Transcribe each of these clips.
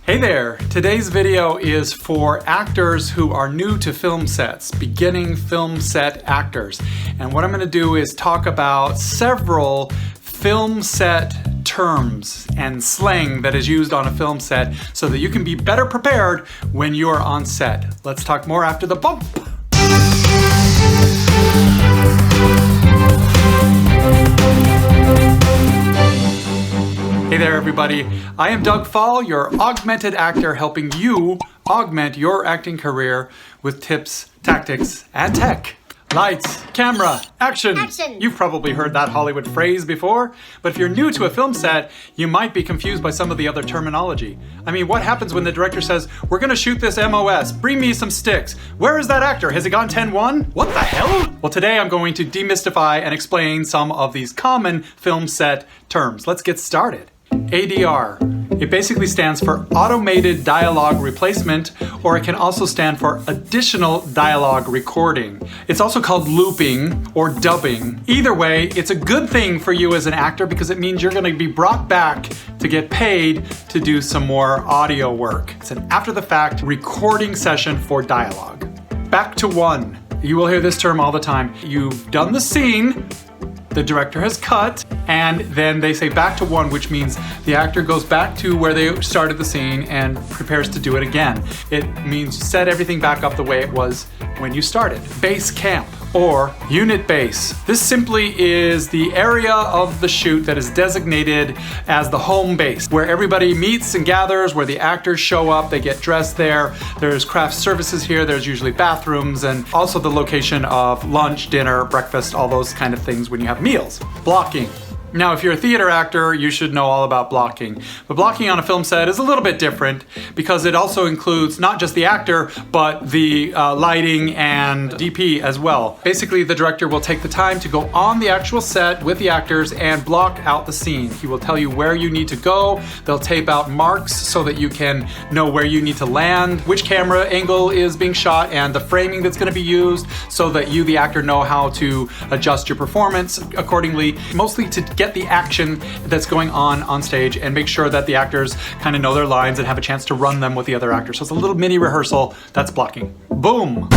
Hey there! Today's video is for actors who are new to film sets, beginning film set actors. And what I'm going to do is talk about several film set terms and slang that is used on a film set so that you can be better prepared when you're on set. Let's talk more after the bump! Hey there everybody, I am Doug Fall, your augmented actor, helping you augment your acting career with tips, tactics, and tech. Lights, camera, action! You've probably heard that Hollywood phrase before, but if you're new to a film set, you might be confused by some of the other terminology. I mean, what happens when the director says, "We're gonna shoot this MOS, bring me some sticks. Where is that actor? Has he gone 10-1? What the hell?" Well, today I'm going to demystify and explain some of these common film set terms. Let's get started. ADR. It basically stands for Automated Dialogue Replacement, or it can also stand for Additional Dialogue Recording. It's also called looping or dubbing. Either way, it's a good thing for you as an actor because it means you're going to be brought back to get paid to do some more audio work. It's an after-the-fact recording session for dialogue. Back to one. You will hear this term all the time. You've done the scene, the director has cut, and then they say back to one, which means the actor goes back to where they started the scene and prepares to do it again. It means set everything back up the way it was when you started. Base camp or unit base. This simply is the area of the shoot that is designated as the home base, where everybody meets and gathers, where the actors show up, they get dressed there. There's craft services here, there's usually bathrooms, and also the location of lunch, dinner, breakfast, all those kind of things when you have meals. Blocking. Now, if you're a theater actor, you should know all about blocking. But blocking on a film set is a little bit different because it also includes not just the actor, but the lighting and DP as well. Basically, the director will take the time to go on the actual set with the actors and block out the scene. He will tell you where you need to go. They'll tape out marks so that you can know where you need to land, which camera angle is being shot, and the framing that's going to be used so that you, the actor, know how to adjust your performance accordingly, mostly to get the action that's going on stage and make sure that the actors kind of know their lines and have a chance to run them with the other actors. So it's a little mini rehearsal. That's blocking. Boom.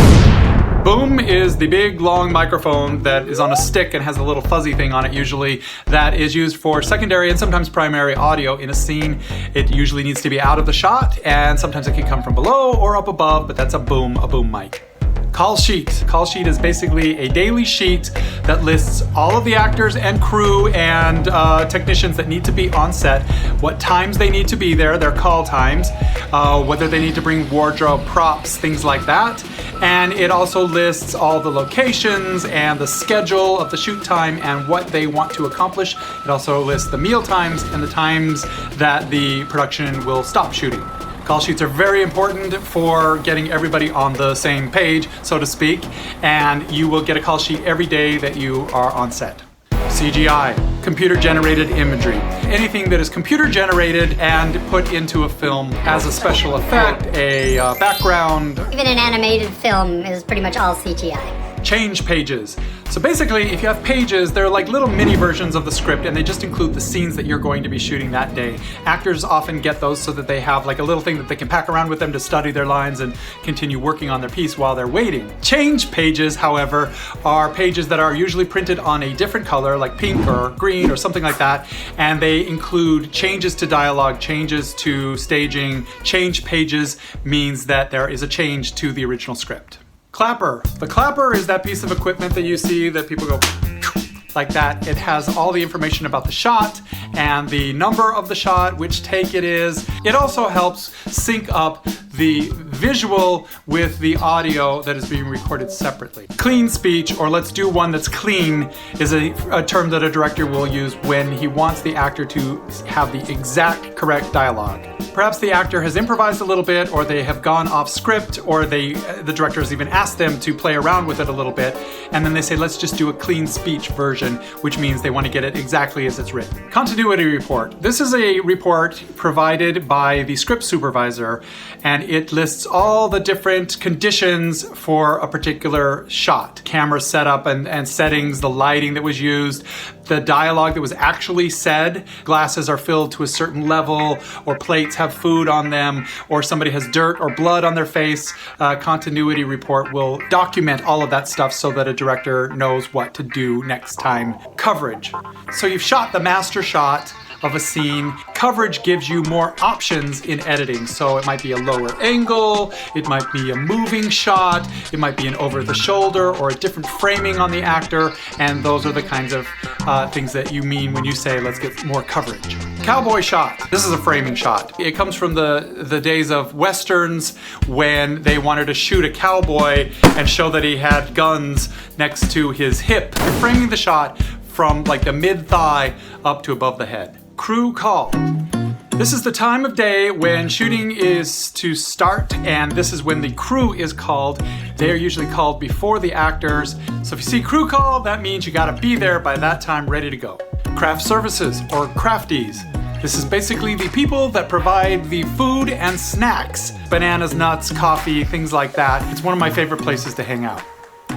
Boom is the big long microphone that is on a stick and has a little fuzzy thing on it usually that is used for secondary and sometimes primary audio in a scene. It usually needs to be out of the shot and sometimes it can come from below or up above, but that's a boom mic. Call sheet. Call sheet is basically a daily sheet that lists all of the actors and crew and technicians that need to be on set, what times they need to be there, their call times, whether they need to bring wardrobe, props, things like that. And it also lists all the locations and the schedule of the shoot time and what they want to accomplish. It also lists the meal times and the times that the production will stop shooting. Call sheets are very important for getting everybody on the same page, so to speak, and you will get a call sheet every day that you are on set. CGI, computer-generated imagery. Anything that is computer-generated and put into a film as a special effect, a background. Even an animated film is pretty much all CGI. Change pages. So basically, if you have pages, they're like little mini versions of the script and they just include the scenes that you're going to be shooting that day. Actors often get those so that they have like a little thing that they can pack around with them to study their lines and continue working on their piece while they're waiting. Change pages, however, are pages that are usually printed on a different color, like pink or green or something like that, and they include changes to dialogue, changes to staging. Change pages means that there is a change to the original script. Clapper. The clapper is that piece of equipment that you see that people go like that. It has all the information about the shot and the number of the shot, which take it is. It also helps sync up the visual with the audio that is being recorded separately. Clean speech, or let's do one that's clean, is a term that a director will use when he wants the actor to have the exact correct dialogue. Perhaps the actor has improvised a little bit, or they have gone off script, or the director has even asked them to play around with it a little bit, and then they say, let's just do a clean speech version, which means they want to get it exactly as it's written. Continuity report. This is a report provided by the script supervisor, and it lists all the different conditions for a particular shot. Camera setup and settings, the lighting that was used, the dialogue that was actually said. Glasses are filled to a certain level, or plates have food on them, or somebody has dirt or blood on their face. Continuity report will document all of that stuff so that a director knows what to do next time. Coverage. So you've shot the master shot of a scene. Coverage gives you more options in editing. So it might be a lower angle, it might be a moving shot, it might be an over the shoulder or a different framing on the actor, and those are the kinds of things that you mean when you say let's get more coverage. Cowboy shot. This is a framing shot. It comes from the days of westerns when they wanted to shoot a cowboy and show that he had guns next to his hip. You're framing the shot from like the mid-thigh up to above the head. Crew call. This is the time of day when shooting is to start, and this is when the crew is called. They are usually called before the actors. So if you see crew call, that means you gotta be there by that time, ready to go. Craft services, or crafties. This is basically the people that provide the food and snacks. Bananas, nuts, coffee, things like that. It's one of my favorite places to hang out.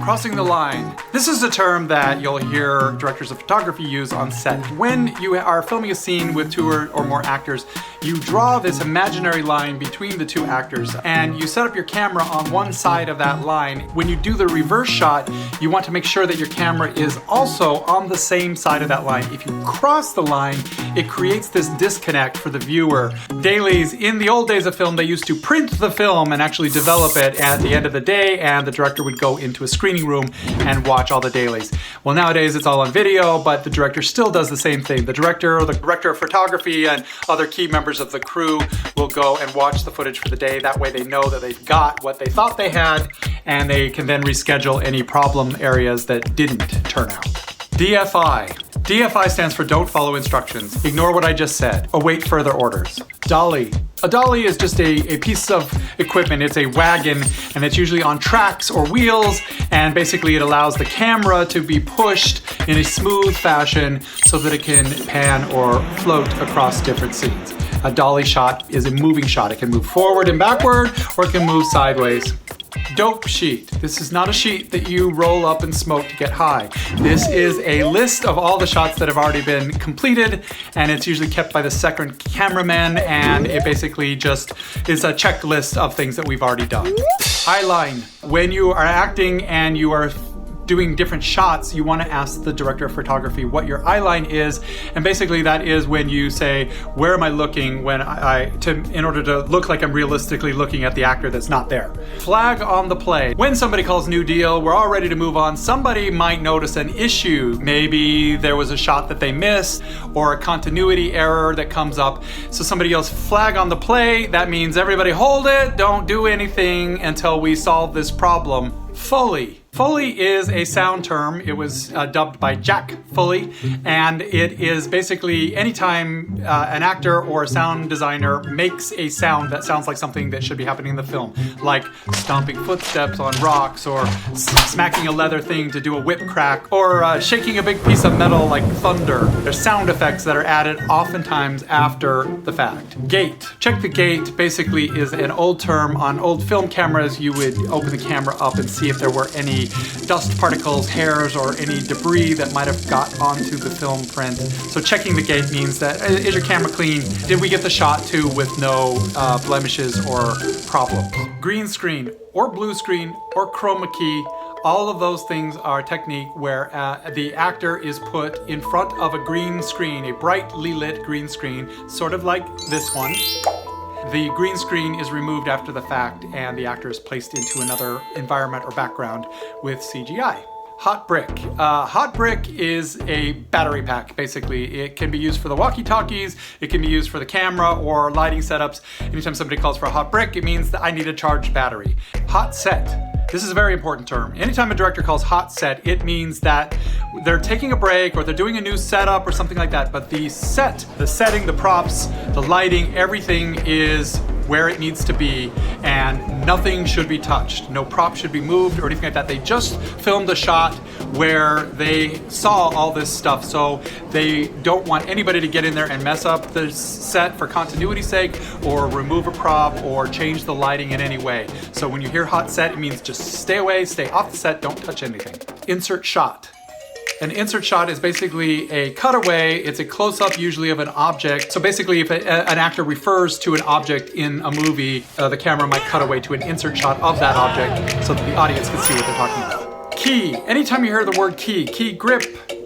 Crossing the line. This is a term that you'll hear directors of photography use on set. When you are filming a scene with two or more actors, you draw this imaginary line between the two actors and you set up your camera on one side of that line. When you do the reverse shot, you want to make sure that your camera is also on the same side of that line. If you cross the line, it creates this disconnect for the viewer. Dailies, in the old days of film, they used to print the film and actually develop it at the end of the day, and the director would go into a screening room and watch all the dailies. Well, nowadays it's all on video, but the director still does the same thing. The director or the director of photography and other key members of the crew will go and watch the footage for the day. That way they know that they've got what they thought they had, and they can then reschedule any problem areas that didn't turn out. DFI. DFI stands for don't follow instructions. Ignore what I just said. Await further orders. Dolly. A dolly is just a piece of equipment. It's a wagon, and it's usually on tracks or wheels, and basically it allows the camera to be pushed in a smooth fashion so that it can pan or float across different scenes. A dolly shot is a moving shot. It can move forward and backward, or it can move sideways. Dope sheet. This is not a sheet that you roll up and smoke to get high. This is a list of all the shots that have already been completed, and it's usually kept by the second cameraman, and it basically just is a checklist of things that we've already done. Eyeline. When you are acting and you are doing different shots, you want to ask the director of photography what your eyeline is, and basically that is when you say, where am I looking when in order to look like I'm realistically looking at the actor that's not there. Flag on the play. When somebody calls new deal, we're all ready to move on. Somebody might notice an issue. Maybe there was a shot that they missed or a continuity error that comes up. So somebody yells flag on the play. That means everybody hold it, don't do anything until we solve this problem. Foley. Foley is a sound term. It was dubbed by Jack Foley, and it is basically anytime an actor or a sound designer makes a sound that sounds like something that should be happening in the film, like stomping footsteps on rocks, or smacking a leather thing to do a whip crack, or shaking a big piece of metal like thunder. There's sound effects that are added oftentimes after the fact. Gate. Check the gate basically is an old term. On old film cameras, you would open the camera up and see if there were any dust particles, hairs, or any debris that might have got onto the film print. So checking the gate means that, is your camera clean? Did we get the shot to with no blemishes or problems? Green screen, or blue screen, or chroma key. All of those things are a technique where the actor is put in front of a green screen, a brightly lit green screen, sort of like this one. The green screen is removed after the fact, and the actor is placed into another environment or background with CGI. Hot brick. Hot brick is a battery pack, basically. It can be used for the walkie-talkies, it can be used for the camera or lighting setups. Anytime somebody calls for a hot brick, it means that I need a charged battery. Hot set. This is a very important term. Anytime a director calls hot set, it means that they're taking a break or they're doing a new setup or something like that. But the set, the setting, the props, the lighting, everything is where it needs to be, and nothing should be touched. No prop should be moved or anything like that. They just filmed a shot where they saw all this stuff, so they don't want anybody to get in there and mess up the set for continuity's sake, or remove a prop, or change the lighting in any way. So when you hear hot set, it means just stay away, stay off the set, don't touch anything. Insert shot. An insert shot is basically a cutaway. It's a close-up usually of an object. So basically if an actor refers to an object in a movie, the camera might cut away to an insert shot of that object so that the audience can see what they're talking about. Key. Anytime you hear the word key, key grip,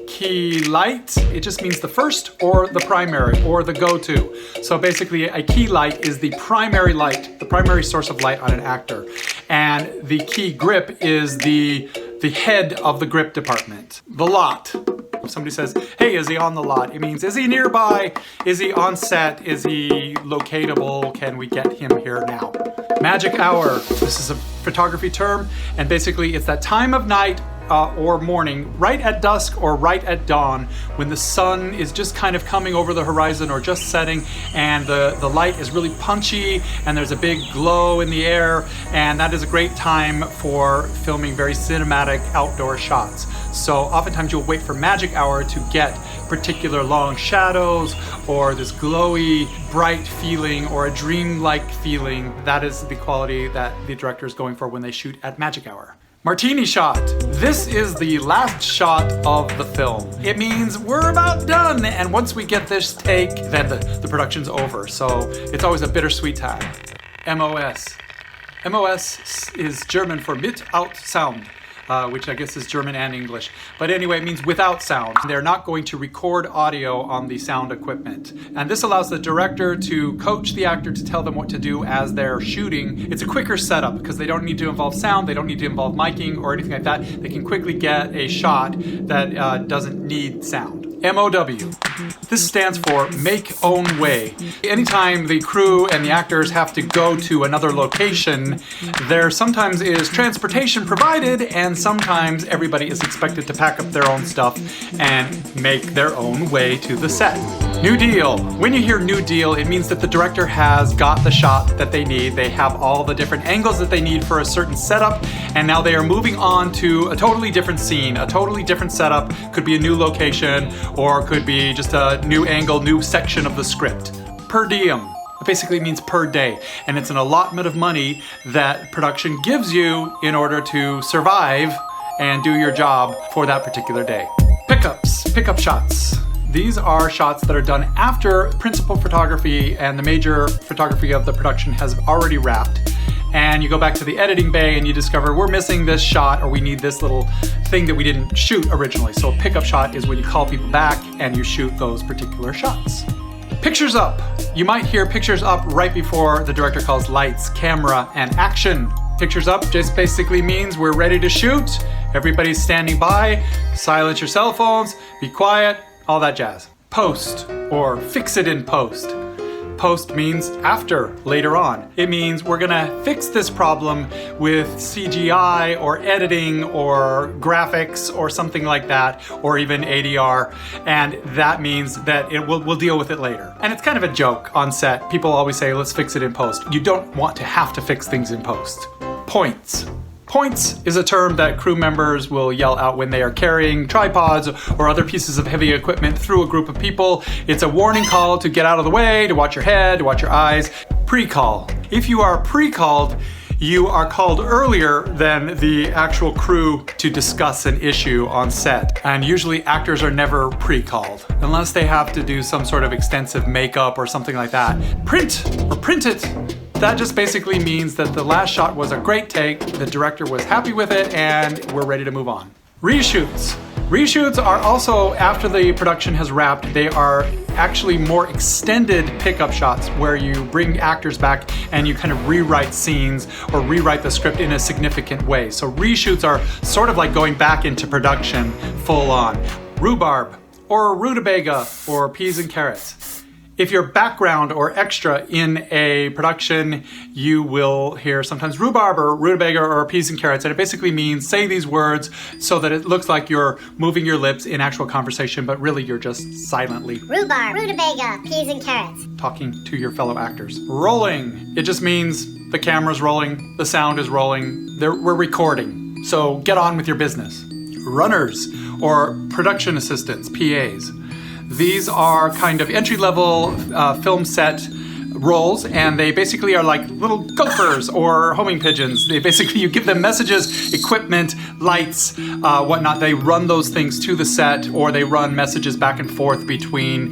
key light, it just means the first or the primary or the go-to. So basically a key light is the primary light, the primary source of light on an actor. And the key grip is the head of the grip department. The lot. If somebody says, hey, is he on the lot? It means, is he nearby? Is he on set? Is he locatable? Can we get him here now? Magic hour. This is a photography term, and basically it's that time of night or morning, right at dusk or right at dawn, when the sun is just kind of coming over the horizon or just setting, and the light is really punchy and there's a big glow in the air, and that is a great time for filming very cinematic outdoor shots. So oftentimes you'll wait for magic hour to get particular long shadows or this glowy, bright feeling or a dreamlike feeling. That is the quality that the director is going for when they shoot at magic hour. Martini shot. This is the last shot of the film. It means we're about done, and once we get this take, then the production's over. So it's always a bittersweet time. MOS. MOS is German for without sound. Which I guess is German and English. But anyway, it means without sound. They're not going to record audio on the sound equipment. And this allows the director to coach the actor to tell them what to do as they're shooting. It's a quicker setup because they don't need to involve sound, they don't need to involve miking or anything like that. They can quickly get a shot that doesn't need sound. MOW. This stands for make own way. Anytime the crew and the actors have to go to another location, there sometimes is transportation provided, and sometimes everybody is expected to pack up their own stuff and make their own way to the set. New deal. When you hear new deal, it means that the director has got the shot that they need. They have all the different angles that they need for a certain setup, and now they are moving on to a totally different scene, a totally different setup. Could be a new location, or could be just a new angle, new section of the script. Per diem. It basically means per day, and it's an allotment of money that production gives you in order to survive and do your job for that particular day. Pickups, pickup shots. These are shots that are done after principal photography and the major photography of the production has already wrapped. And you go back to the editing bay and you discover we're missing this shot, or we need this little thing that we didn't shoot originally. So a pickup shot is when you call people back and you shoot those particular shots. Pictures up. You might hear pictures up right before the director calls lights, camera, and action. Pictures up just basically means we're ready to shoot. Everybody's standing by. Silence your cell phones, be quiet, all that jazz. Post, or fix it in post. Post means after, later on. It means we're gonna fix this problem with CGI or editing or graphics or something like that, or even ADR, and that means that we'll deal with it later. And it's kind of a joke on set. People always say, let's fix it in post. You don't want to have to fix things in post. Points. Points is a term that crew members will yell out when they are carrying tripods or other pieces of heavy equipment through a group of people. It's a warning call to get out of the way, to watch your head, to watch your eyes. Pre-call. If you are pre-called, you are called earlier than the actual crew to discuss an issue on set. And usually actors are never pre-called, unless they have to do some sort of extensive makeup or something like that. Print or print it. That just basically means that the last shot was a great take, the director was happy with it, and we're ready to move on. Reshoots. Reshoots are also, after the production has wrapped, they are actually more extended pickup shots where you bring actors back and you kind of rewrite scenes or rewrite the script in a significant way. So reshoots are sort of like going back into production full on. Rhubarb, or rutabaga, or peas and carrots. If you're background or extra in a production, you will hear sometimes rhubarb or rutabaga or peas and carrots, and it basically means say these words so that it looks like you're moving your lips in actual conversation, but really you're just silently Rhubarb, rutabaga, peas and carrots. talking to your fellow actors. Rolling, it just means the camera's rolling, the sound is rolling, we're recording, so get on with your business. Runners, or production assistants, PAs. These are kind of entry-level film set roles, and they basically are like little gophers or homing pigeons. They basically, you give them messages, equipment, lights, whatnot. They run those things to the set, or they run messages back and forth between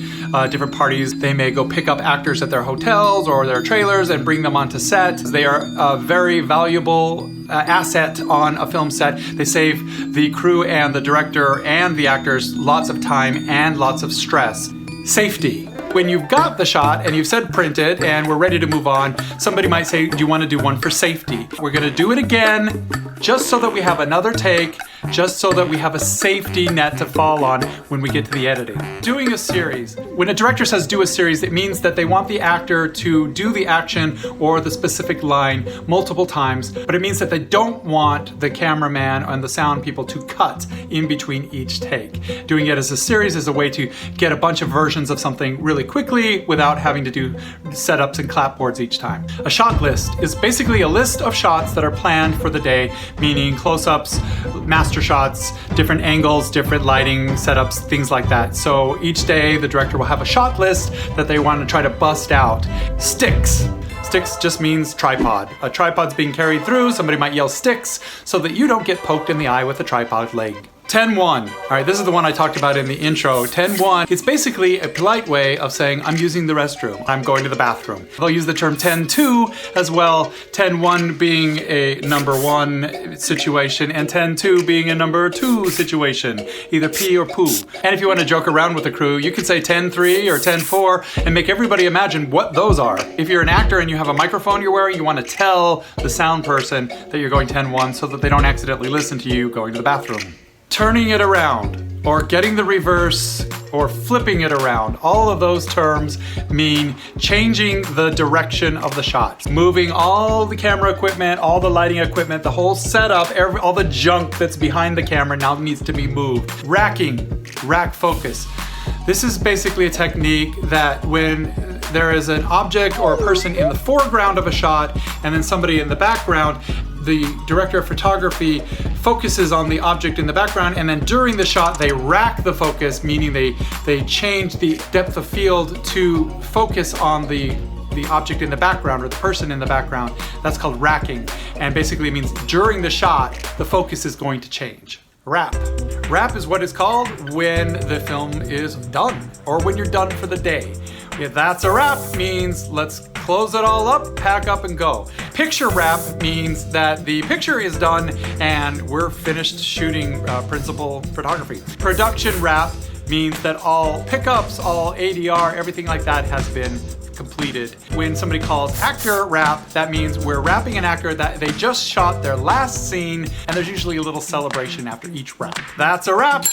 different parties. They may go pick up actors at their hotels or their trailers and bring them onto set. They are a very valuable asset on a film set. They save the crew and the director and the actors lots of time and lots of stress. Safety. When you've got the shot and you've said print it and we're ready to move on, somebody might say, do you want to do one for safety? We're going to do it again just so that we have another take, just so that we have a safety net to fall on when we get to the editing. Doing a series. When a director says do a series, it means that they want the actor to do the action or the specific line multiple times, but it means that they don't want the cameraman and the sound people to cut in between each take. Doing it as a series is a way to get a bunch of versions of something really quickly without having to do setups and clapboards each time. A shot list is basically a list of shots that are planned for the day, meaning close-ups, master shots, different angles, different lighting setups, things like that. So each day the director will have a shot list that they want to try to bust out. Sticks. Sticks just means tripod. A tripod's being carried through, somebody might yell sticks so that you don't get poked in the eye with a tripod leg. 10-1. All right, this is the one I talked about in the intro. 10-1, it's basically a polite way of saying I'm using the restroom, I'm going to the bathroom. They'll use the term 10-2 as well, 10-1 being a number 1 situation and 10-2 being a number 2 situation, either pee or poo. And if you want to joke around with the crew, you could say 10-3 or 10-4 and make everybody imagine what those are. If you're an actor and you have a microphone you're wearing, you want to tell the sound person that you're going 10-1 so that they don't accidentally listen to you going to the bathroom. Turning it around, or getting the reverse, or flipping it around. All of those terms mean changing the direction of the shot. Moving all the camera equipment, all the lighting equipment, the whole setup, all the junk that's behind the camera now needs to be moved. Racking, rack focus. This is basically a technique that when there is an object or a person in the foreground of a shot and then somebody in the background, the director of photography focuses on the object in the background, and then during the shot they rack the focus, meaning they change the depth of field to focus on the object in the background or the person in the background. That's called racking, and basically it means during the shot the focus is going to change. Wrap. Wrap is what it's called when the film is done or when you're done for the day. If that's a wrap, means let's close it all up, pack up and go. Picture wrap means that the picture is done and we're finished shooting principal photography. Production wrap means that all pickups, all ADR, everything like that has been completed. When somebody calls actor wrap, that means we're wrapping an actor that they just shot their last scene, and there's usually a little celebration after each wrap. That's a wrap.